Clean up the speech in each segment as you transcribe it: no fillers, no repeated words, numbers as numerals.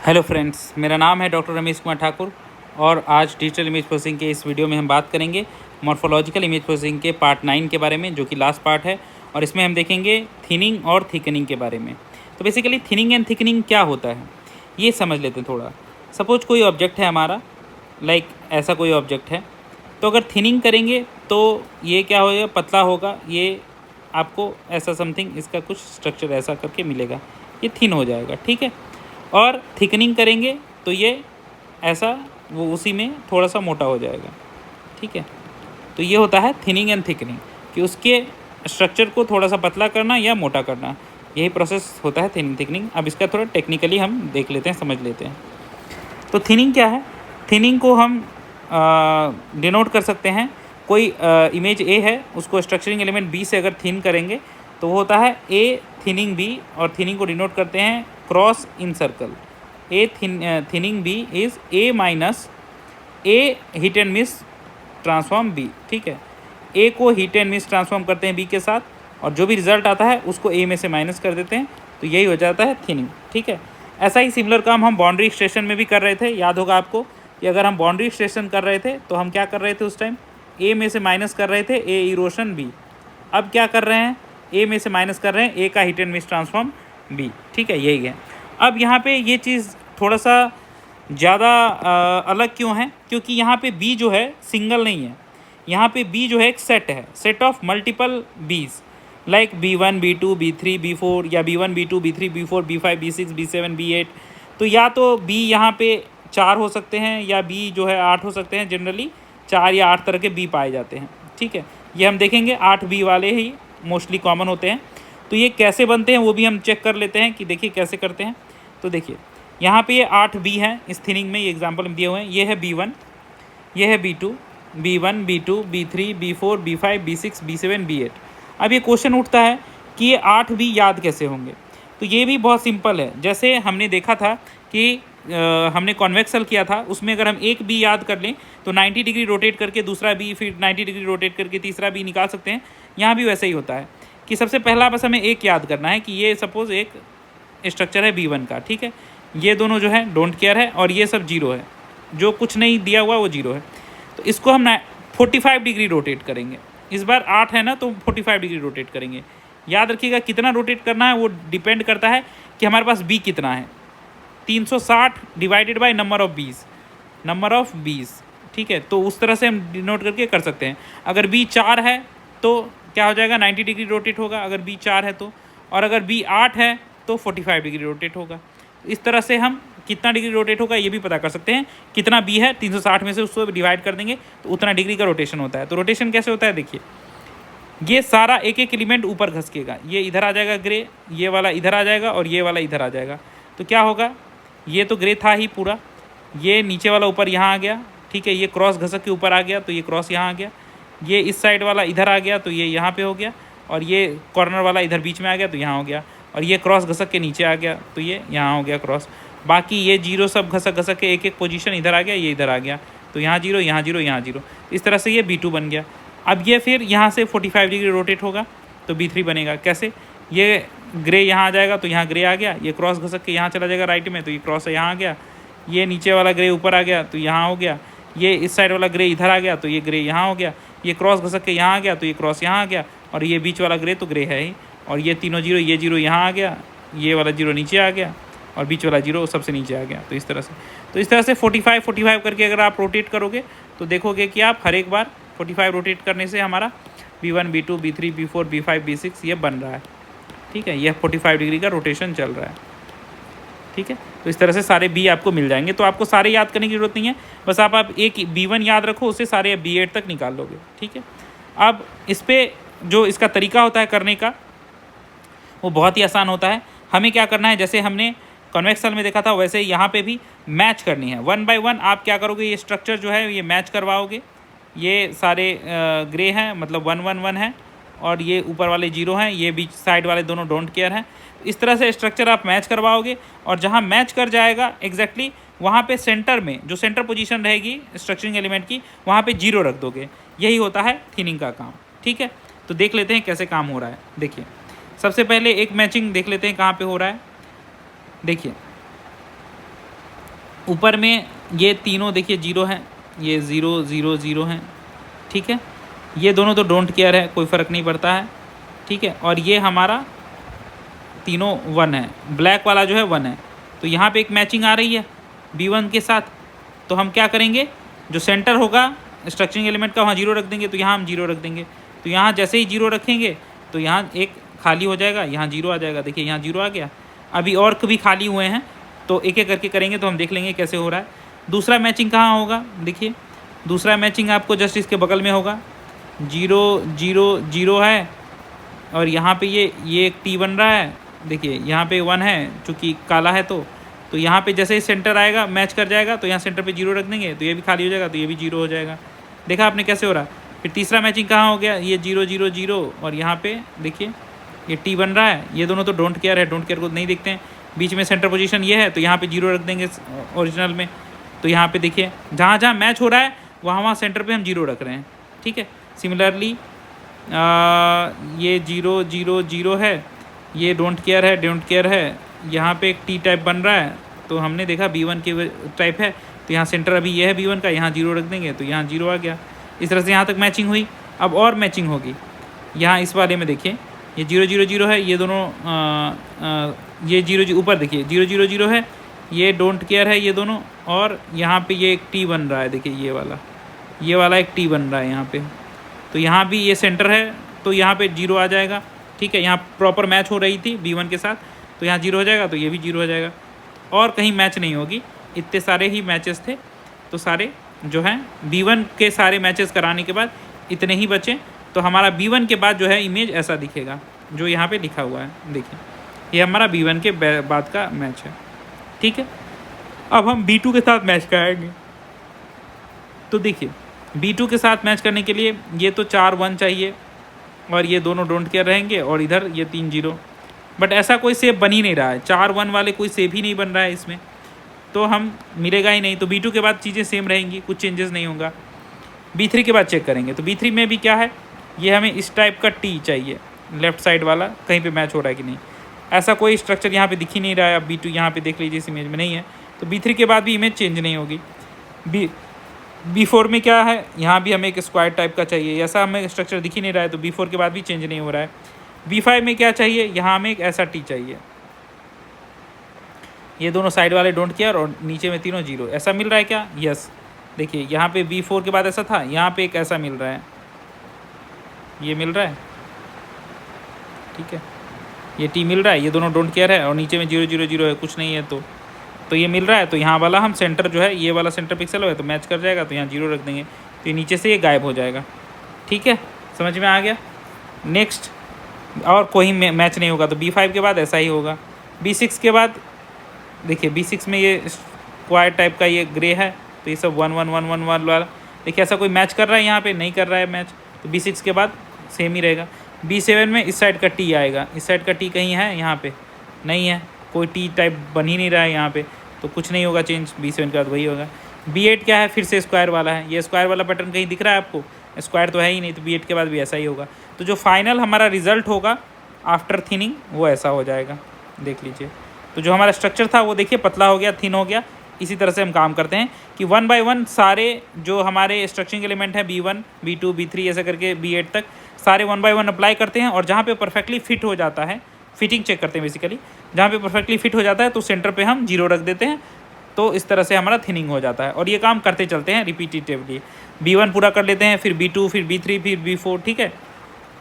Hello friends, मेरा नाम है डॉक्टर रमेश कुमार ठाकुर और आज डिजिटल इमेज प्रोसेसिंग के इस वीडियो में हम बात करेंगे मॉर्फोलॉजिकल इमेज प्रोसेसिंग के पार्ट 9 के बारे में, जो कि लास्ट पार्ट है। और इसमें हम देखेंगे थिनिंग और थिकनिंग के बारे में। तो बेसिकली थिनिंग एंड थिकनिंग क्या होता है ये समझ लेते हैं थोड़ा। सपोज कोई ऑब्जेक्ट है हमारा, लाइक ऐसा कोई ऑब्जेक्ट है, तो अगर थिनिंग करेंगे तो ये क्या होगा, पतला होगा। ये आपको ऐसा समथिंग इसका कुछ स्ट्रक्चर ऐसा करके मिलेगा, ये थिन हो जाएगा, ठीक है। और थिकनिंग करेंगे तो ये ऐसा वो उसी में थोड़ा सा मोटा हो जाएगा, ठीक है। तो ये होता है थिनिंग एंड थिकनिंग, कि उसके स्ट्रक्चर को थोड़ा सा पतला करना या मोटा करना, यही प्रोसेस होता है थिनिंग थिकनिंग। अब इसका थोड़ा टेक्निकली हम देख लेते हैं, समझ लेते हैं। तो थिनिंग क्या है? थिनिंग को हम डिनोट कर सकते हैं। कोई इमेज ए है, उसको स्ट्रक्चरिंग एलिमेंट बी से अगर थिन करेंगे तो वो होता है ए थिनिंग बी, और थिनिंग को डिनोट करते हैं cross in circle. A thinning B is A minus A hit and miss transform B, ठीक है। ए को हिट एंड मिस ट्रांसफॉर्म करते हैं बी के साथ, और जो भी रिजल्ट आता है उसको ए में से माइनस कर देते हैं, तो यही हो जाता है थिनिंग, ठीक है। ऐसा ही सिमिलर काम हम बाउंड्री एक्सट्रेशन में भी कर रहे थे। याद होगा आपको कि अगर हम बाउंड्री एक्सट्रेशन कर रहे थे तो हम क्या कर रहे थे उस टाइम, ए में से माइनस कर रहे थे ए इरोशन बी। अब क्या कर रहे हैं, ए में से माइनस कर रहे हैं ए का hit and miss transform B, ठीक है, यही है। अब यहाँ पे ये चीज़ थोड़ा सा ज़्यादा अलग क्यों है, क्योंकि यहाँ पे बी जो है सिंगल नहीं है। यहाँ पे बी जो है एक सेट है, सेट ऑफ मल्टीपल बीज, like B1 B2 B3 B4, या B1 B2 B3 B4 B5 B6 B7 B8। तो या तो बी यहाँ पे 4 हो सकते हैं, या बी जो है 8 हो सकते हैं। जनरली 4 या 8 तरह के बी पाए जाते हैं, ठीक है। ये हम देखेंगे 8 बी वाले ही मोस्टली कॉमन होते हैं। तो ये कैसे बनते हैं वो भी हम चेक कर लेते हैं कि देखिए कैसे करते हैं। तो देखिए यहाँ पे ये 8 बी हैं इस थिनिंग में, ये एग्जांपल में दिए हुए हैं। ये है B1, ये है B2, B1 B2 B3 B4 B5 B6 B7 B8। अब ये क्वेश्चन उठता है कि ये 8 बी याद कैसे होंगे। तो ये भी बहुत सिंपल है। जैसे हमने देखा था कि हमने कॉन्वेक्सल किया था, उसमें अगर हम एक बी याद कर लें तो 90 डिग्री रोटेट करके दूसरा बी, फिर 90 डिग्री रोटेट करके तीसरा बी निकाल सकते हैं। यहाँ भी वैसे ही होता है कि सबसे पहला बस हमें एक याद करना है कि ये सपोज़ एक स्ट्रक्चर है B1 का, ठीक है। ये दोनों जो है डोंट केयर है, और ये सब जीरो है, जो कुछ नहीं दिया हुआ वो जीरो है। तो इसको हम 45 डिग्री रोटेट करेंगे। इस बार 8 है ना, तो 45 डिग्री रोटेट करेंगे। याद रखिएगा कितना रोटेट करना है वो डिपेंड करता है कि हमारे पास बी कितना है। 360 डिवाइडेड बाय नंबर ऑफ बीज, ठीक है। तो उस तरह से हम डिनोट करके कर सकते हैं। अगर बी 4 है तो क्या हो जाएगा, 90 डिग्री रोटेट होगा अगर बी 4 है तो, और अगर बी 8 है तो 45 डिग्री रोटेट होगा। इस तरह से हम कितना डिग्री रोटेट होगा ये भी पता कर सकते हैं। कितना बी है 360 में से उसको डिवाइड कर देंगे तो उतना डिग्री का रोटेशन होता है। तो रोटेशन कैसे होता है, देखिए ये सारा एक एक एलिमेंट ऊपर घसकेगा। ये इधर आ जाएगा ग्रे, ये वाला इधर आ जाएगा, और ये वाला इधर आ जाएगा। तो क्या होगा, ये तो ग्रे था ही पूरा, ये नीचे वाला ऊपर यहाँ आ गया, ठीक है। ये क्रॉस घसक के ऊपर आ गया तो ये क्रॉस यहाँ आ गया। ये इस साइड वाला इधर आ गया तो ये यहाँ पे हो गया, और ये कॉर्नर वाला इधर बीच में आ गया तो यहाँ हो गया, और ये क्रॉस घसक के नीचे आ गया तो ये यहाँ हो गया क्रॉस। बाकी ये जीरो सब घसक घसक के एक एक पोजीशन इधर आ गया, ये इधर आ गया, तो यहाँ जीरो यहाँ जीरो यहाँ जीरो। इस तरह से ये B2 बन गया। अब ये फिर यहाँ से 45 डिग्री रोटेट होगा तो B3 बनेगा। कैसे, ये ग्रे यहाँ आ जाएगा तो यहाँ ग्रे आ गया, ये क्रॉस घसक के यहाँ चला जाएगा राइट में तो ये क्रॉस यहाँ आ गया, ये नीचे वाला ग्रे ऊपर आ गया तो यहाँ हो गया, ये इस साइड वाला ग्रे इधर आ गया तो ये ग्रे यहाँ हो गया, ये क्रॉस घसक के यहाँ आ गया तो ये क्रॉस यहाँ आ गया, और ये बीच वाला ग्रे तो ग्रे है ही, और ये तीनों जीरो, ये जीरो यहाँ आ गया, ये वाला जीरो नीचे आ गया, और बीच वाला जीरो सबसे नीचे आ गया। तो इस तरह से 45 करके अगर आप रोटेट करोगे तो देखोगे कि आप हर एक बार 45 रोटेट करने से हमारा B1 B2 B3 B4 B5 B6 ये बन रहा है, ठीक है। यह 45 डिग्री का रोटेशन चल रहा है, ठीक है। तो इस तरह से सारे बी आपको मिल जाएंगे। तो आपको सारे याद करने की जरूरत नहीं है, बस आप एक B1 याद रखो, उससे सारे B8 तक निकाल लोगे, ठीक है। अब इस पर जो इसका तरीका होता है करने का वो बहुत ही आसान होता है। हमें क्या करना है, जैसे हमने कन्वेक्सल में देखा था वैसे यहाँ पे भी मैच करनी है। 1 बाय 1 आप क्या करोगे, ये स्ट्रक्चर जो है ये मैच करवाओगे। ये सारे ग्रे हैं, मतलब 1 1 1 है, और ये ऊपर वाले जीरो हैं, ये बीच साइड वाले दोनों डोंट केयर हैं। इस तरह से स्ट्रक्चर आप मैच करवाओगे, और जहाँ मैच कर जाएगा एग्जैक्टली वहाँ पे सेंटर में जो सेंटर पोजीशन रहेगी स्ट्रक्चरिंग एलिमेंट की, वहाँ पे जीरो रख दोगे। यही होता है थिनिंग का काम, ठीक है। तो देख लेते हैं कैसे काम हो रहा है। देखिए सबसे पहले एक मैचिंग देख लेते हैं कहाँ पे हो रहा है। देखिए ऊपर में ये तीनों देखिए जीरो हैं, ये 0 0 0 हैं, ठीक है। ये दोनों तो डोंट केयर है, कोई फ़र्क नहीं पड़ता है, ठीक है। और ये हमारा तीनों 1 है, ब्लैक वाला जो है 1 है। तो यहाँ पे एक मैचिंग आ रही है B1 के साथ। तो हम क्या करेंगे, जो सेंटर होगा स्ट्रक्चरिंग एलिमेंट का वहाँ 0 रख देंगे, तो यहाँ हम 0 रख देंगे। तो यहाँ जैसे ही 0 रखेंगे तो यहाँ एक खाली हो जाएगा, यहाँ 0 आ जाएगा। देखिए यहाँ 0 आ गया। अभी और भी खाली हुए हैं, तो एक एक करके करेंगे तो हम देख लेंगे कैसे हो रहा है। दूसरा मैचिंग कहाँ होगा, देखिए दूसरा मैचिंग आपको जस्ट इसके बगल में होगा। 0 0 0 है, और यहाँ पे ये एक T बन रहा है। देखिए यहाँ पे 1 है, चूँकि काला है तो यहाँ पे जैसे ही सेंटर आएगा मैच कर जाएगा, तो यहाँ सेंटर पे 0 रख देंगे, तो ये भी खाली हो जाएगा, तो ये भी 0 हो जाएगा। देखा आपने कैसे हो रहा है। फिर तीसरा मैचिंग कहाँ हो गया, ये 0 0 0, और यहाँ पे देखिए ये T बन रहा है। ये दोनों तो डोंट केयर है, डोंट केयर को नहीं देखते हैं। बीच में सेंटर पोजीशन ये है, तो यहाँ पे 0 रख देंगे ओरिजिनल में। तो यहाँ पे देखिए जहाँ जहाँ मैच हो रहा है वहाँ सेंटर पे हम 0 रख रहे हैं, ठीक है। सिमिलरली ये 0 0 0 है, ये डोंट केयर है, डोंट केयर है। यहाँ पे एक T टाइप बन रहा है, तो हमने देखा B1 के टाइप है, तो यहाँ सेंटर अभी ये है B1 का, यहाँ 0 रख देंगे, तो यहाँ 0 आ गया। इस तरह से यहाँ तक मैचिंग हुई। अब और मैचिंग होगी यहाँ इस वाले में। देखिए ये 0 0 0 है, ये दोनों ये 0 ऊपर देखिए 0 0 0 है, ये डोंट केयर है ये दोनों। और यहाँ पे ये एक T बन रहा है, देखिए ये वाला एक T बन रहा है यहाँ पे। तो यहाँ भी ये सेंटर है, तो यहाँ पे 0 आ जाएगा, ठीक है। यहाँ प्रॉपर मैच हो रही थी B1 के साथ, तो यहाँ 0 हो जाएगा, तो ये भी 0 हो जाएगा। और कहीं मैच नहीं होगी, इतने सारे ही मैचेस थे, तो सारे जो हैं B1 के सारे मैचेस कराने के बाद इतने ही बचे। तो हमारा B1 के बाद जो है इमेज ऐसा दिखेगा जो यहाँ पे लिखा हुआ है। देखिए ये हमारा B1 के बाद का मैच है, ठीक है। अब हम B2 के साथ मैच कराएंगे। तो देखिए B2 के साथ मैच करने के लिए ये तो 4 1 चाहिए, और ये दोनों डोंट केयर रहेंगे, और इधर ये 3 0। बट ऐसा कोई सेप बन ही नहीं रहा है, 4 1 वाले कोई सेप ही नहीं बन रहा है इसमें, तो हम मिलेगा ही नहीं। तो B2 के बाद चीज़ें सेम रहेंगी, कुछ चेंजेस नहीं होगा। B3 के बाद चेक करेंगे। तो B3 में भी क्या है, ये हमें इस टाइप का T चाहिए, लेफ्ट साइड वाला, कहीं पे मैच हो रहा है कि नहीं। ऐसा कोई स्ट्रक्चर यहाँ पे दिख ही नहीं रहा है। अब B2 यहाँ पे देख लीजिए, इस इमेज में नहीं है, तो B3 के बाद भी इमेज चेंज नहीं होगी। B4 में क्या है, यहाँ भी हमें एक स्क्वायर टाइप का चाहिए, ऐसा हमें स्ट्रक्चर दिख ही नहीं रहा है, तो B4 के बाद भी चेंज नहीं हो रहा है। B5 में क्या चाहिए, यहाँ हमें एक ऐसा T चाहिए, ये दोनों साइड वाले डोंट केयर और नीचे में तीनों 0, ऐसा मिल रहा है क्या, यस। देखिए यहाँ पे B4 के बाद ऐसा था, यहाँ पे एक ऐसा मिल रहा है, ये मिल रहा है, ठीक है। ये T मिल रहा है, ये दोनों डोंट केयर है, और नीचे में 0 0 0 है, कुछ नहीं है, तो ये मिल रहा है। तो यहाँ वाला हम सेंटर जो है, ये वाला सेंटर पिक्सल है, तो मैच कर जाएगा, तो यहाँ 0 रख देंगे, तो ये नीचे से ये गायब हो जाएगा, ठीक है। समझ में आ गया। नेक्स्ट और कोई मैच नहीं होगा, तो B5 के बाद ऐसा ही होगा। B6 के बाद देखिए B6 में ये स्क्वायर टाइप का ये ग्रे है, तो ये सब 1 1 1 1 1 वाला। देखिए ऐसा कोई मैच कर रहा है, यहाँ पे नहीं कर रहा है मैच, तो B6 के बाद सेम ही रहेगा। B7 में इस साइड का T आएगा, इस साइड का T कहीं है, यहाँ पे नहीं है, कोई T टाइप बन ही नहीं रहा है यहाँ पे, तो कुछ नहीं होगा चेंज। B7 के बाद वही होगा। B8 क्या है, फिर से स्क्वायर वाला है, ये स्क्वायर वाला पैटर्न कहीं दिख रहा है आपको, स्क्वायर तो है ही नहीं, तो B8 के बाद भी ऐसा ही होगा। तो जो फाइनल हमारा रिजल्ट होगा आफ्टर थिनिंग वो ऐसा हो जाएगा, देख लीजिए। तो जो हमारा स्ट्रक्चर था वो देखिए पतला हो गया, थिन हो गया। इसी तरह से हम काम करते हैं कि 1 बाय 1 सारे जो हमारे स्ट्रक्चरिंग एलिमेंट है B1 B2 B3 ऐसे करके B8 तक सारे 1 बाय 1 अप्लाई करते हैं, और जहाँ पे परफेक्टली फिट हो जाता है, फिटिंग चेक करते हैं बेसिकली, जहाँ पे परफेक्टली फिट हो जाता है तो सेंटर पे हम 0 रख देते हैं। तो इस तरह से हमारा थिनिंग हो जाता है, और ये काम करते चलते हैं रिपीटेटिवली। B1 पूरा कर लेते हैं, फिर B2, फिर B3, फिर B4, ठीक है।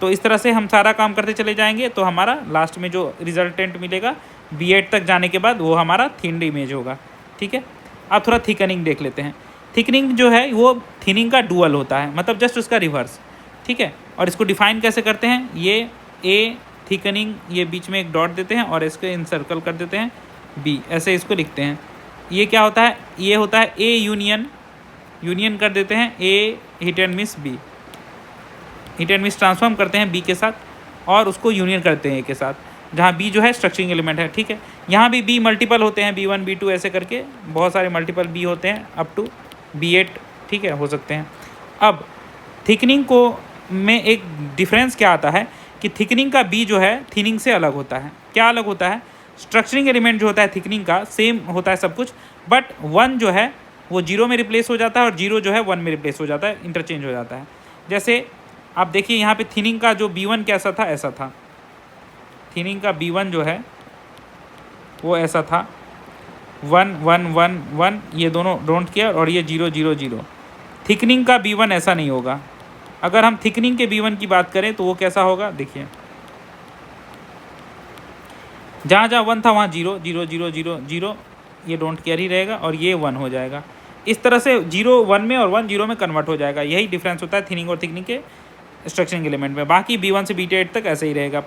तो इस तरह से हम सारा काम करते चले जाएंगे, तो हमारा लास्ट में जो रिजल्टेंट मिलेगा B8 तक जाने के बाद वो हमारा थिन्ड इमेज होगा, ठीक है। अब थोड़ा थिकनिंग देख लेते हैं। थिकनिंग जो है वो थिनिंग का डुअल होता है, मतलब जस्ट उसका रिवर्स, ठीक है। और इसको डिफाइन कैसे करते हैं, ये A थिकनिंग, ये बीच में एक डॉट देते हैं और इसको इनसर्कल कर देते हैं B, ऐसे इसको लिखते हैं। ये क्या होता है, ये होता है A यूनियन कर देते हैं A hit and miss B, hit and miss transform करते हैं B के साथ, और उसको यूनियन करते हैं A के साथ, जहाँ B जो है स्ट्रक्चरिंग एलिमेंट है, ठीक है। यहाँ भी B मल्टीपल होते हैं, B1 B2 ऐसे करके बहुत सारे मल्टीपल B होते हैं अप टू B8, ठीक है, हो सकते हैं। अब थिकनिंग को में एक डिफरेंस क्या आता है कि थिकनिंग का B जो है थिनिंग से अलग होता है। क्या अलग होता है, स्ट्रक्चरिंग एलिमेंट जो होता है थिकनिंग का सेम होता है सब कुछ, बट 1 जो है वो 0 में रिप्लेस हो जाता है और 0 जो है 1 में रिप्लेस हो जाता है, इंटरचेंज हो जाता है। जैसे आप देखिए यहाँ पे थिनिंग का जो B1 कैसा था, ऐसा था। थिनिंग का B1 जो है वो ऐसा था, 1 1 1 1, ये दोनों डोंट केयर, और ये 0 0 0। थिकनिंग का B1 ऐसा नहीं होगा। अगर हम थिकनिंग के B1 की बात करें तो वो कैसा होगा, देखिए जहाँ जहाँ 1 था वहाँ 0 0 0 0 0, ये डोंट केयर ही रहेगा और ये 1 हो जाएगा। इस तरह से 0 1 में और 1 0 में कन्वर्ट हो जाएगा। यही डिफरेंस होता है थिनिंग और थिकनिंग के स्ट्रक्चरिंग एलिमेंट में। बाकी B1 से B8 तक ऐसे ही रहेगा,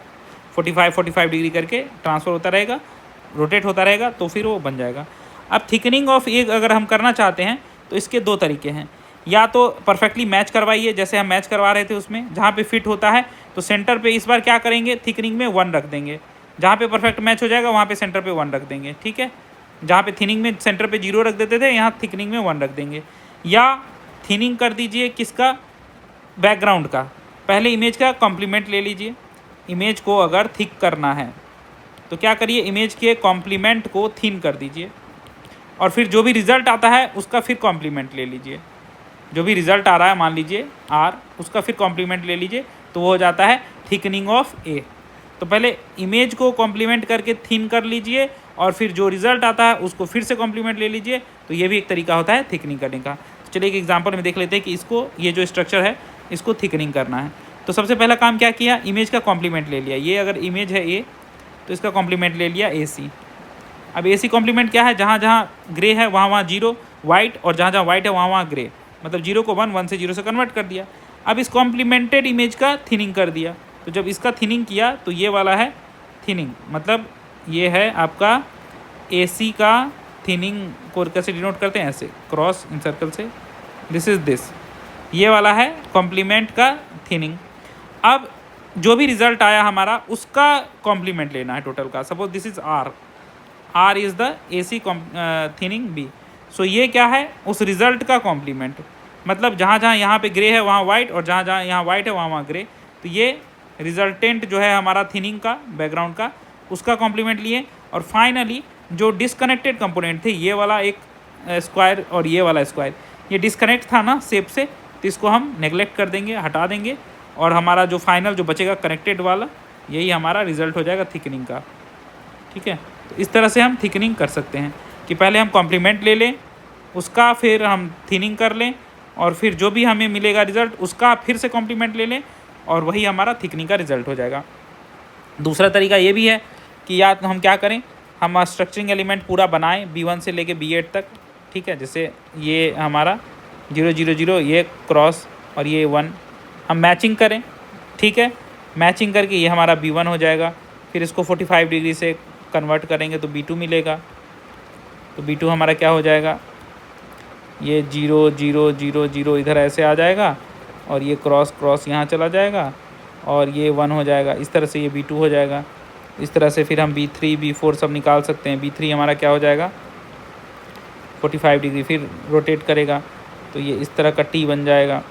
45 डिग्री करके ट्रांसफ़र होता रहेगा, रोटेट होता रहेगा, तो फिर वो बन जाएगा। अब थिकनिंग ऑफ ए अगर हम करना चाहते हैं तो इसके 2 तरीके हैं। या तो परफेक्टली मैच करवाइए, जैसे हम मैच करवा रहे थे उसमें, जहाँ पे फिट होता है तो सेंटर पे इस बार क्या करेंगे, थिकनिंग में 1 रख देंगे। जहाँ पे परफेक्ट मैच हो जाएगा वहाँ पे सेंटर पे 1 रख देंगे, ठीक है। जहाँ पे थिनिंग में सेंटर पे 0 रख देते थे, यहाँ थिकनिंग में 1 रख देंगे। या थिनिंग कर दीजिए किसका, बैकग्राउंड का। पहले इमेज का कॉम्प्लीमेंट ले लीजिए। इमेज को अगर थिक करना है तो क्या करिए, इमेज के कॉम्प्लीमेंट को थिन कर दीजिए और फिर जो भी रिज़ल्ट आता है उसका फिर कॉम्प्लीमेंट ले लीजिए। जो भी रिज़ल्ट आ रहा है, मान लीजिए R, उसका फिर कॉम्प्लीमेंट ले लीजिए, तो वो हो जाता है थिकनिंग ऑफ ए। तो पहले इमेज को कॉम्प्लीमेंट करके थिन कर लीजिए और फिर जो रिज़ल्ट आता है उसको फिर से कॉम्प्लीमेंट ले लीजिए, तो ये भी एक तरीका होता है थिकनिंग करने का। चलिए एक एग्जांपल में देख लेते हैं कि इसको, ये जो स्ट्रक्चर है इसको थिकनिंग करना है। तो सबसे पहला काम क्या किया, इमेज का कॉम्प्लीमेंट ले लिया। ये अगर इमेज है ए तो इसका कॉम्प्लीमेंट ले लिया AC। अब AC कॉम्प्लीमेंट क्या है, जहाँ जहाँ ग्रे है वहाँ वहाँ 0 वाइट, और जहाँ जहाँ वाइट है वहाँ वहाँ ग्रे, मतलब 0 को 1, 1 से 0 से कन्वर्ट कर दिया। अब इस कॉम्प्लीमेंटेड इमेज का थिनिंग कर दिया। तो जब इसका थिनिंग किया तो ये वाला है थिनिंग, मतलब ये है आपका AC का थिनिंग को कैसे डिनोट करते हैं, ऐसे क्रॉस इन सर्कल से, दिस इज़ दिस, ये वाला है कॉम्प्लीमेंट का थिनिंग। अब जो भी रिज़ल्ट आया हमारा उसका कॉम्प्लीमेंट लेना है टोटल का। Suppose this is R is the AC thinning B। सो ये क्या है, उस रिज़ल्ट का कॉम्प्लीमेंट, मतलब जहाँ जहाँ यहाँ पे ग्रे है वहाँ वाइट, और जहाँ जहाँ यहाँ वाइट है वहाँ वहाँ ग्रे। तो ये रिजल्टेंट जो है हमारा थिनिंग का, बैकग्राउंड का, उसका कॉम्प्लीमेंट लिए। और फाइनली जो डिसकनेक्टेड कंपोनेंट थे, ये वाला एक स्क्वायर और ये वाला स्क्वायर, ये डिसकनेक्ट था ना शेप से, तो इसको हम नेगलेक्ट कर देंगे, हटा देंगे, और हमारा जो फाइनल जो बचेगा कनेक्टेड वाला, यही हमारा रिजल्ट हो जाएगा थिकनिंग का, ठीक है। तो इस तरह से हम थिकनिंग कर सकते हैं कि पहले हम कॉम्प्लीमेंट ले लें, उसका फिर हम थिनिंग कर लें, और फिर जो भी हमें मिलेगा रिज़ल्ट उसका फिर से कॉम्प्लीमेंट ले लें, और वही हमारा थिकनिंग का रिज़ल्ट हो जाएगा। दूसरा तरीका ये भी है कि या तो हम क्या करें, हम स्ट्रक्चरिंग एलिमेंट पूरा बनाएं B1 से लेके B8 तक, ठीक है। जैसे ये हमारा 0 0 0, ये क्रॉस और ये 1, हम मैचिंग करें, ठीक है। मैचिंग करके ये हमारा B1 हो जाएगा। फिर इसको 45 डिग्री से कन्वर्ट करेंगे तो B2 मिलेगा। तो B2 हमारा क्या हो जाएगा, ये 0 0 0 0 इधर ऐसे आ जाएगा, और ये क्रॉस क्रॉस यहाँ चला जाएगा, और ये 1 हो जाएगा। इस तरह से ये B2 हो जाएगा। इस तरह से फिर हम B3 B4 सब निकाल सकते हैं। B3 हमारा क्या हो जाएगा, 45 डिग्री फिर रोटेट करेगा, तो ये इस तरह का T बन जाएगा,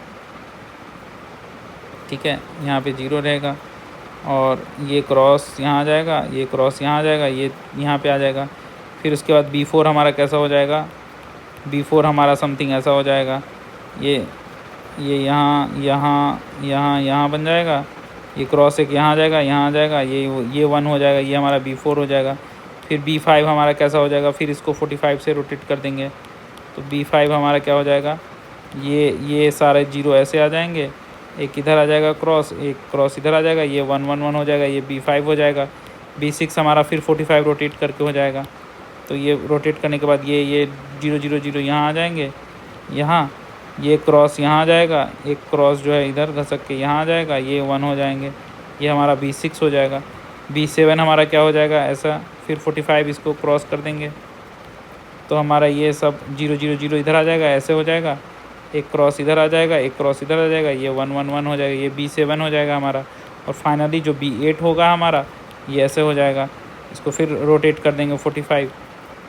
ठीक है। यहाँ पे 0 रहेगा, और ये क्रॉस यहाँ आ जाएगा, ये क्रॉस यहाँ आ जाएगा, ये यहाँ पे आ जाएगा। फिर उसके बाद B4 हमारा कैसा हो जाएगा, B4 हमारा समथिंग ऐसा हो जाएगा, ये यहाँ यहाँ यहाँ यहाँ बन जाएगा, ये क्रॉस एक यहाँ आ जाएगा, यहाँ आ जाएगा, ये 1 हो जाएगा, ये हमारा B4 हो जाएगा। फिर B5 हमारा कैसा हो जाएगा, फिर इसको 45 से रोटेट कर देंगे, तो B5 हमारा क्या हो जाएगा, ये सारे 0 ऐसे आ जाएंगे, एक इधर आ जाएगा क्रॉस, एक क्रॉस इधर आ जाएगा, ये 1 1 1 हो जाएगा, ये B5 हो जाएगा। B6 हमारा फिर 45 रोटेट करके हो जाएगा, तो ये रोटेट करने के बाद ये 0 0 0 यहाँ आ जाएंगे, यहाँ ये क्रॉस यहाँ आ जाएगा, एक क्रॉस जो है इधर घसक के यहाँ आ जाएगा, ये 1 हो जाएंगे, ये हमारा B6 हो जाएगा। B7 हमारा क्या हो जाएगा, ऐसा, फिर 45 इसको क्रॉस कर देंगे, तो हमारा ये सब 0 0 0 इधर आ जाएगा, ऐसे हो जाएगा, एक क्रॉस इधर आ जाएगा, एक क्रॉस इधर आ जाएगा, ये 1 1 1 हो जाएगा, ये B7 हो जाएगा हमारा। और फाइनली जो B8 होगा हमारा, ये ऐसे हो जाएगा, इसको फिर रोटेट कर देंगे 45,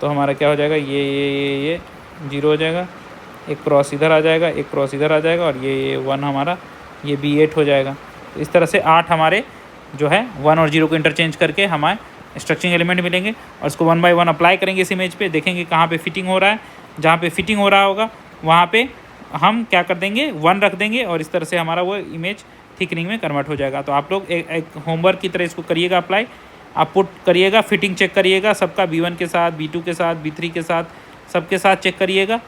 तो हमारा क्या हो जाएगा, ये 0 हो जाएगा, एक क्रॉस इधर आ जाएगा, एक क्रॉस इधर आ जाएगा, और ये 1 हमारा, ये B8 हो जाएगा। तो इस तरह से 8 हमारे जो है 1 और 0 को इंटरचेंज करके हमारे स्ट्रक्चरिंग एलिमेंट मिलेंगे और उसको 1 बाय 1 अप्लाई करेंगे इस इमेज पे, देखेंगे कहाँ पे फिटिंग हो रहा है। जहाँ पे फिटिंग हो रहा होगा वहाँ पे हम क्या कर देंगे 1 रख देंगे और इस तरह से हमारा वो इमेज थिकनिंग में कन्वर्ट हो जाएगा। तो आप लोग एक होमवर्क की तरह इसको करिएगा अप्लाई, आप पुट करिएगा, फिटिंग चेक करिएगा सबका, B1 के साथ, B2 के साथ, B3 के साथ, सबके साथ चेक करिएगा।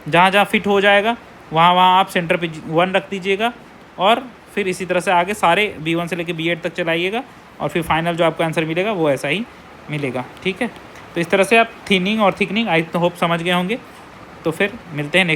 जहाँ जहाँ फिट हो जाएगा वहाँ आप सेंटर पे 1 रख दीजिएगा और फिर इसी तरह से आगे सारे B1 से लेकर B8 तक चलाइएगा और फिर फाइनल जो आपका आंसर मिलेगा वो ऐसा ही मिलेगा। ठीक है, तो इस तरह से आप थिनिंग और थिकनिंग आई होप समझ गए होंगे। तो फिर मिलते हैं नेक्स्ट